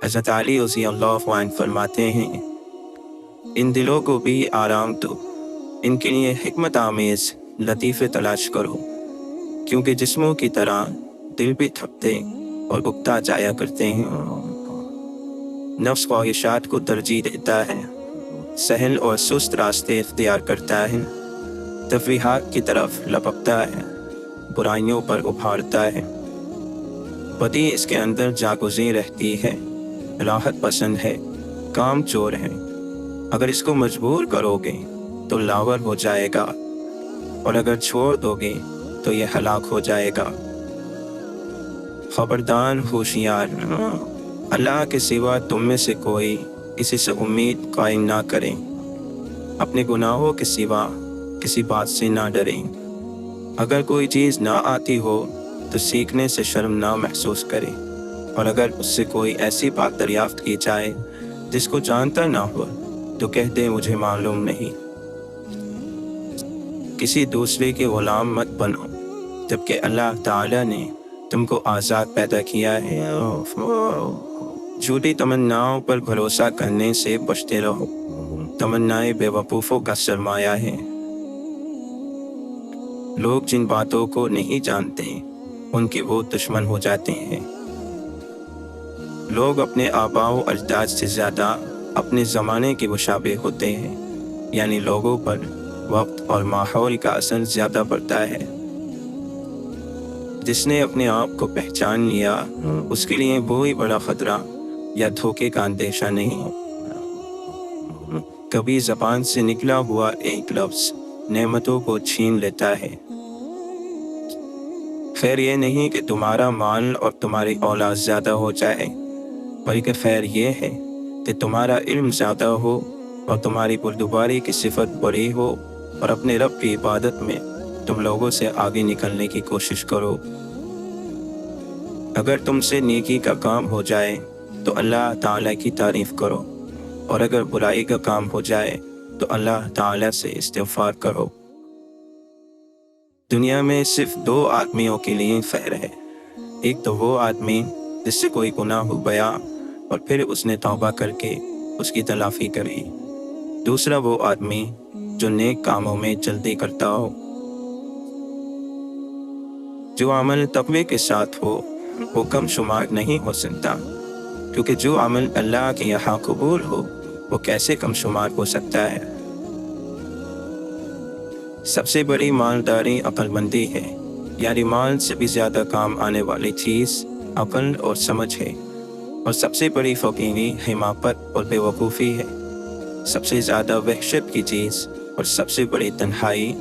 حضرت علی رضی اللہ عنہ فرماتے ہیں، ان دلوں کو بھی آرام دو، ان کے لیے حکمت آمیز لطیفے تلاش کرو، کیونکہ جسموں کی طرح دل بھی تھکتے اور اکتا جایا کرتے ہیں۔ نفس خواہشات کو ترجیح دیتا ہے، سہل اور سست راستے اختیار کرتا ہے، تفریحات کی طرف لپکتا ہے، برائیوں پر ابھارتا ہے۔ بدی اس کے اندر جاگزیں رہتی ہے، راحت پسند ہے، کام چور ہے۔ اگر اس کو مجبور کرو گے تو لاور ہو جائے گا، اور اگر چھوڑ دو گے تو یہ ہلاک ہو جائے گا۔ خبردار، ہوشیار، اللہ کے سوا تم میں سے کوئی کسی سے امید قائم نہ کریں، اپنے گناہوں کے سوا کسی بات سے نہ ڈریں۔ اگر کوئی چیز نہ آتی ہو تو سیکھنے سے شرم نہ محسوس کرے، اور اگر اس سے کوئی ایسی بات دریافت کی جائے جس کو جانتا نہ ہو تو کہہ دے مجھے معلوم نہیں۔ کسی دوسرے کے غلام مت بنو، جبکہ اللہ تعالیٰ نے تم کو آزاد پیدا کیا ہے۔ جھوٹی تمناؤں پر بھروسہ کرنے سے بچتے رہو، تمنائیں بے وقوفوں کا سرمایہ ہے۔ لوگ جن باتوں کو نہیں جانتے ان کے وہ دشمن ہو جاتے ہیں۔ لوگ اپنے آباء و اجداد سے زیادہ اپنے زمانے کے مشابہ ہوتے ہیں، یعنی لوگوں پر وقت اور ماحول کا اثر زیادہ پڑتا ہے۔ جس نے اپنے آپ کو پہچان لیا اس کے لیے کوئی بڑا خطرہ یا دھوکے کا اندیشہ نہیں۔ کبھی زبان سے نکلا ہوا ایک لفظ نعمتوں کو چھین لیتا ہے۔ خیر یہ نہیں کہ تمہارا مال اور تمہاری اولاد زیادہ ہو جائے، بلکہ خیر یہ ہے کہ تمہارا علم زیادہ ہو اور تمہاری بردباری کی صفت بڑی ہو، اور اپنے رب کی عبادت میں تم لوگوں سے آگے نکلنے کی کوشش کرو۔ اگر تم سے نیکی کا کام ہو جائے تو اللہ تعالیٰ کی تعریف کرو، اور اگر برائی کا کام ہو جائے تو اللہ تعالیٰ سے استغفار کرو۔ دنیا میں صرف دو آدمیوں کے لیے خیر ہے، ایک تو وہ آدمی جس سے کوئی گناہ ہو گیا اور پھر اس نے توبہ کر کے اس کی تلافی کری، دوسرا وہ آدمی جو نیک کاموں میں جلدی کرتا ہو۔ جو عمل تقوی کے ساتھ ہو وہ کم شمار نہیں ہو سکتا، کیونکہ جو عمل اللہ کے یہاں قبول ہو وہ کیسے کم شمار ہو سکتا ہے۔ سب سے بڑی مالداری عقل مندی ہے، یعنی مال سے بھی زیادہ کام آنے والی چیز عقل اور سمجھ ہے، اور سب سے بڑی فقیری حماقت اور بے وقوفی ہے۔ سب سے زیادہ وحشت کی چیز اور سب سے بڑی تنہائی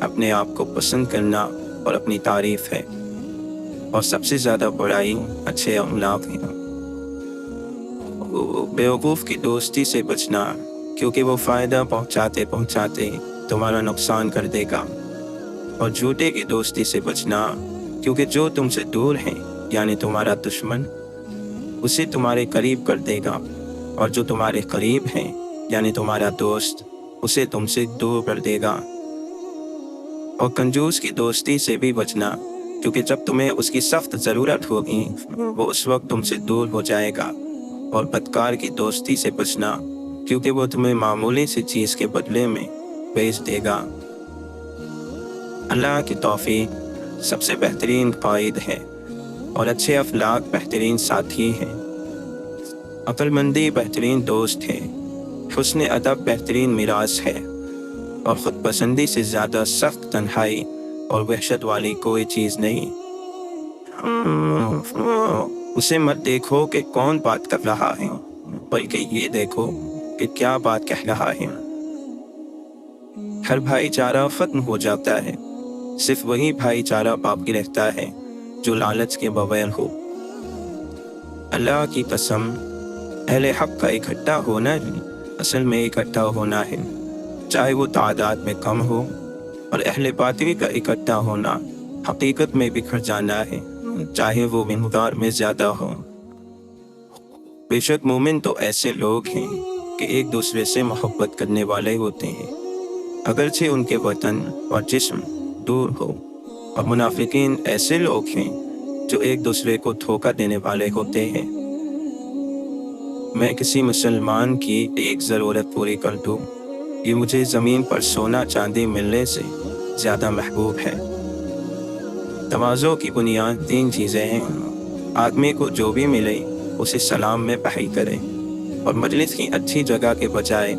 اپنے آپ کو پسند کرنا اور اپنی تعریف ہے، اور سب سے زیادہ بڑائی اچھے اخلاق ہیں۔ بیوقوف کی دوستی سے بچنا، کیونکہ وہ فائدہ پہنچاتے پہنچاتے تمہارا نقصان کر دے گا، اور جھوٹے کی دوستی سے بچنا، کیونکہ جو تم سے دور ہیں یعنی تمہارا دشمن اسے تمہارے قریب کر دے گا، اور جو تمہارے قریب ہیں یعنی تمہارا دوست اسے تم سے دور کر دے گا۔ اور کنجوس کی دوستی سے بھی بچنا، کیونکہ جب تمہیں اس کی سخت ضرورت ہوگی وہ اس وقت تم سے دور ہو جائے گا۔ اور بدکار کی دوستی سے بچنا، کیونکہ وہ تمہیں معمولی سی چیز کے بدلے میں بیچ دے گا۔ اللہ کی توفیق سب سے بہترین قائد ہے، اور اچھے اخلاق بہترین ساتھی ہیں۔ عقل مندی بہترین دوست ہے، حسن ادب بہترین میراث ہے، اور خود پسندی سے زیادہ سخت تنہائی اور وحشت والی کوئی چیز نہیں۔ اسے مت دیکھو کہ کون بات کر رہا ہے، بلکہ یہ دیکھو کہ کیا بات کہہ رہا ہے۔ ہر بھائی چارہ ختم ہو جاتا ہے، صرف وہی بھائی چارہ باقی رہتا ہے جو لالچ کے بغیر ہو۔ اللہ کی قسم، اہل حق کا اکٹھا ہونا ہی اصل میں اکٹھا ہونا ہے، چاہے وہ تعداد میں کم ہو، اور اہل باطل کا اکٹھا ہونا حقیقت میں بکھر جانا ہے، چاہے وہ مقدار میں زیادہ ہو۔ بے شک مومن تو ایسے لوگ ہیں کہ ایک دوسرے سے محبت کرنے والے ہوتے ہیں، اگرچہ ان کے وطن اور جسم دور ہو، اور منافقین ایسے لوگ ہیں جو ایک دوسرے کو دھوکہ دینے والے ہوتے ہیں۔ میں کسی مسلمان کی ایک ضرورت پوری کر دوں، یہ مجھے زمین پر سونا چاندی ملنے سے زیادہ محبوب ہے۔ تواضع کی بنیاد 3 چیزیں ہیں۔ آدمی کو جو بھی ملے اسے سلام میں پہل کرے، اور مجلس کی اچھی جگہ کے بجائے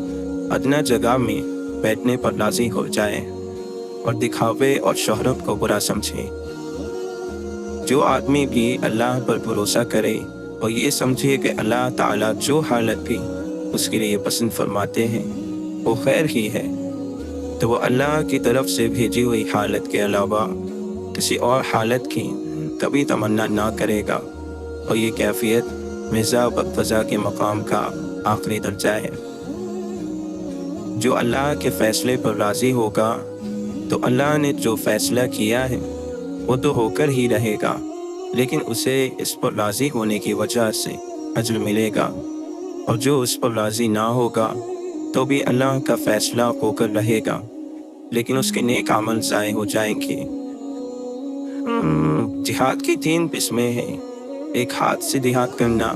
ادنی جگہ میں بیٹھنے پر راضی ہو جائے، اور دکھاوے اور شہرت کو برا سمجھے۔ جو آدمی بھی اللہ پر بھروسہ کرے اور یہ سمجھے کہ اللہ تعالیٰ جو حالت بھی اس کے لیے پسند فرماتے ہیں وہ خیر ہی ہے، تو وہ اللہ کی طرف سے بھیجی ہوئی حالت کے علاوہ کسی اور حالت کی کبھی تمنا نہ کرے گا، اور یہ کیفیت مزاح و فضا کے مقام کا آخری درجہ ہے۔ جو اللہ کے فیصلے پر راضی ہوگا تو اللہ نے جو فیصلہ کیا ہے وہ تو ہو کر ہی رہے گا، لیکن اسے اس پر راضی ہونے کی وجہ سے اجر ملے گا، اور جو اس پر راضی نہ ہوگا تو بھی اللہ کا فیصلہ ہو کر رہے گا، لیکن اس کے نیک عمل ضائع ہو جائیں گے۔ جہاد کی 3 قسمیں ہیں، ایک ہاتھ سے جہاد کرنا،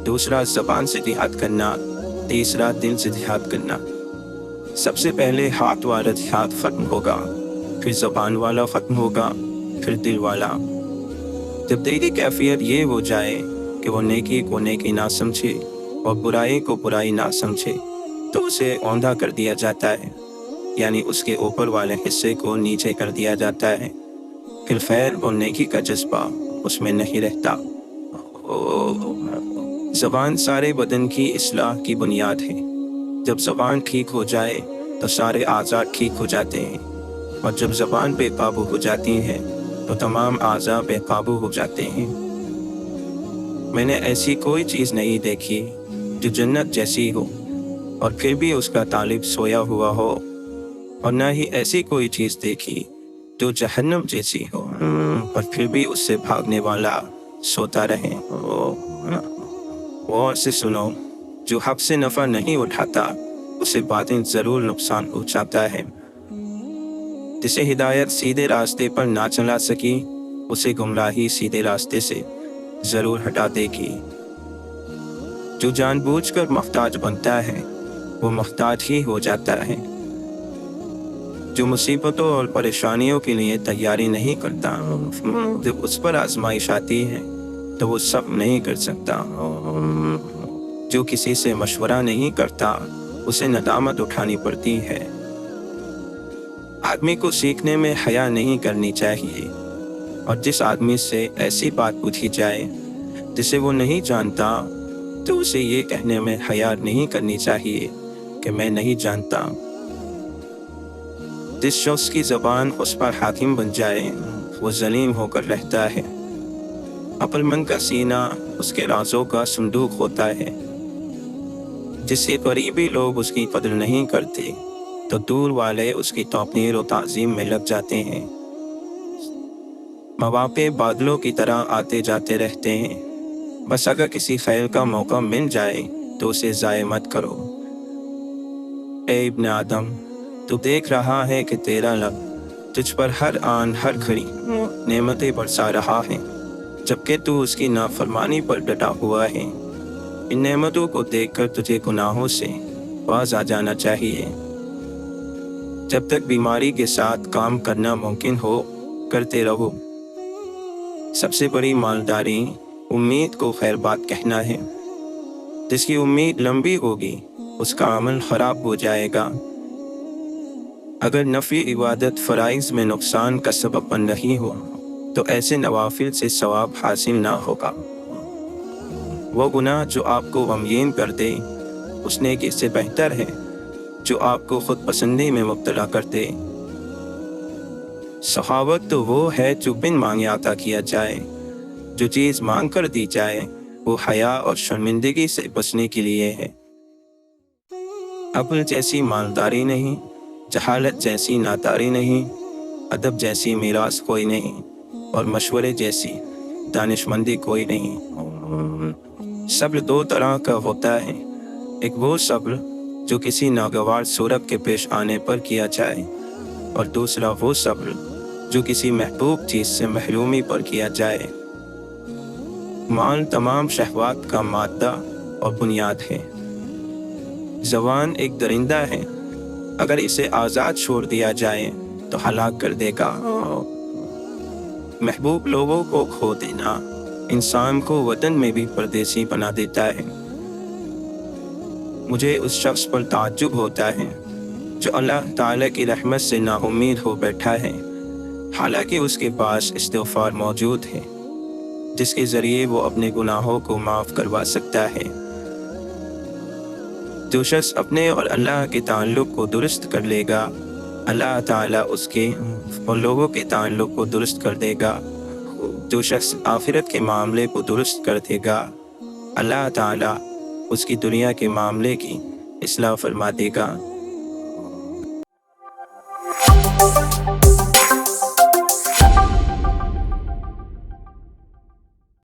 دوسرا زبان سے جہاد کرنا، تیسرا دل سے جہاد کرنا۔ سب سے پہلے ہاتھ والا جہاد ختم ہوگا، پھر زبان والا ختم ہوگا، پھر دل والا۔ جب دلی کیفیت یہ ہو جائے کہ وہ نیکی کو نیکی نہ سمجھے اور برائی کو برائی نہ سمجھے تو اسے اوندھا کر دیا جاتا ہے، یعنی اس کے اوپر والے حصے کو نیچے کر دیا جاتا ہے، پھر خیر اور نیکی کا جذبہ اس میں نہیں رہتا۔ زبان سارے بدن کی اصلاح کی بنیاد ہے۔ جب زبان ٹھیک ہو جائے تو سارے اعضاء ٹھیک ہو جاتے ہیں، اور جب زبان بے قابو ہو جاتی ہے تو تمام اعضاء بے قابو ہو جاتے ہیں۔ میں نے ایسی کوئی چیز نہیں دیکھی جو جنت جیسی ہو اور پھر بھی اس کا طالب سویا ہوا ہو، اور نہ ہی ایسی کوئی چیز دیکھی جو جہنم جیسی ہو اور پھر بھی اس سے بھاگنے والا سوتا رہے۔ غور سے سنو، جو حق سے نفع نہیں اٹھاتا اسے باطن ضرور نقصان پہنچاتا ہے۔ جسے ہدایت سیدھے راستے پر نہ چلا سکی اسے گمراہی سیدھے راستے سے ضرور ہٹا دے گی۔ جو جان بوجھ کر محتاج بنتا ہے وہ محتاج ہی ہو جاتا ہے۔ جو مصیبتوں اور پریشانیوں کے لیے تیاری نہیں کرتا، جب اس پر آزمائش آتی ہے تو وہ صبر نہیں کر سکتا۔ جو کسی سے مشورہ نہیں کرتا اسے ندامت اٹھانی پڑتی ہے۔ آدمی کو سیکھنے میں حیا نہیں کرنی چاہیے، اور جس آدمی سے ایسی بات پوچھی جائے جسے وہ نہیں جانتا تو اسے یہ کہنے میں حیا نہیں کرنی چاہیے کہ میں نہیں جانتا۔ جس شخص کی زبان اس پر حاکم بن جائے وہ ظلیم ہو کر رہتا ہے۔ عقل مند کا سینہ اس کے رازوں کا صندوق ہوتا ہے۔ جس کے قریبی لوگ اس کی قدر نہیں کرتے تو دور والے اس کی توقیر و تعظیم میں لگ جاتے ہیں۔ مواقع بادلوں کی طرح آتے جاتے رہتے ہیں، بس اگر کسی خیر کا موقع مل جائے تو اسے ضائع مت کرو۔ اے ابن آدم، تو دیکھ رہا ہے کہ تیرا لب تجھ پر ہر آن ہر گھڑی نعمتیں برسا رہا ہے، جبکہ تو اس کی نافرمانی پر ڈٹا ہوا ہے۔ ان نعمتوں کو دیکھ کر تجھے گناہوں سے باز آ جانا چاہیے۔ جب تک بیماری کے ساتھ کام کرنا ممکن ہو کرتے رہو۔ سب سے بڑی مالداری امید کو خیر بات کہنا ہے۔ جس کی امید لمبی ہوگی اس کا عمل خراب ہو جائے گا۔ اگر نفی عبادت فرائض میں نقصان کا سبب بن رہی ہو تو ایسے نوافل سے ثواب حاصل نہ ہوگا۔ وہ گناہ جو آپ کو غمگین کر دے اس نیکی سے بہتر ہے جو آپ کو خود پسندی میں مبتلا کر دے۔ سخاوت تو وہ ہے جو بن مانگے عطا کیا جائے۔ جو چیز مانگ کر دی جائے وہ حیا اور شرمندگی سے بچنے کے لیے ہے۔ عقل جیسی مالداری نہیں، جہالت جیسی ناداری نہیں، ادب جیسی میراث کوئی نہیں، اور مشورے جیسی دانش مندی کوئی نہیں۔ صبر 2 طرح کا ہوتا ہے، ایک وہ صبر جو کسی ناگوار صورت کے پیش آنے پر کیا جائے، اور دوسرا وہ صبر جو کسی محبوب چیز سے محرومی پر کیا جائے۔ مال تمام شہوات کا مادہ اور بنیاد ہے۔ زبان ایک درندہ ہے، اگر اسے آزاد چھوڑ دیا جائے تو ہلاک کر دے گا۔ محبوب لوگوں کو کھو دینا انسان کو وطن میں بھی پردیسی بنا دیتا ہے۔ مجھے اس شخص پر تعجب ہوتا ہے جو اللہ تعالیٰ کی رحمت سے نا امید ہو بیٹھا ہے، حالانکہ اس کے پاس استغفار موجود ہے جس کے ذریعے وہ اپنے گناہوں کو معاف کروا سکتا ہے۔ جو شخص اپنے اور اللہ کے تعلق کو درست کر لے گا، اللہ تعالیٰ اس کے اور لوگوں کے تعلق کو درست کر دے گا۔ جو شخص آخرت کے معاملے کو درست کر دے گا، اللہ تعالیٰ اس کی دنیا کے معاملے کی اصلاح فرما دے گا۔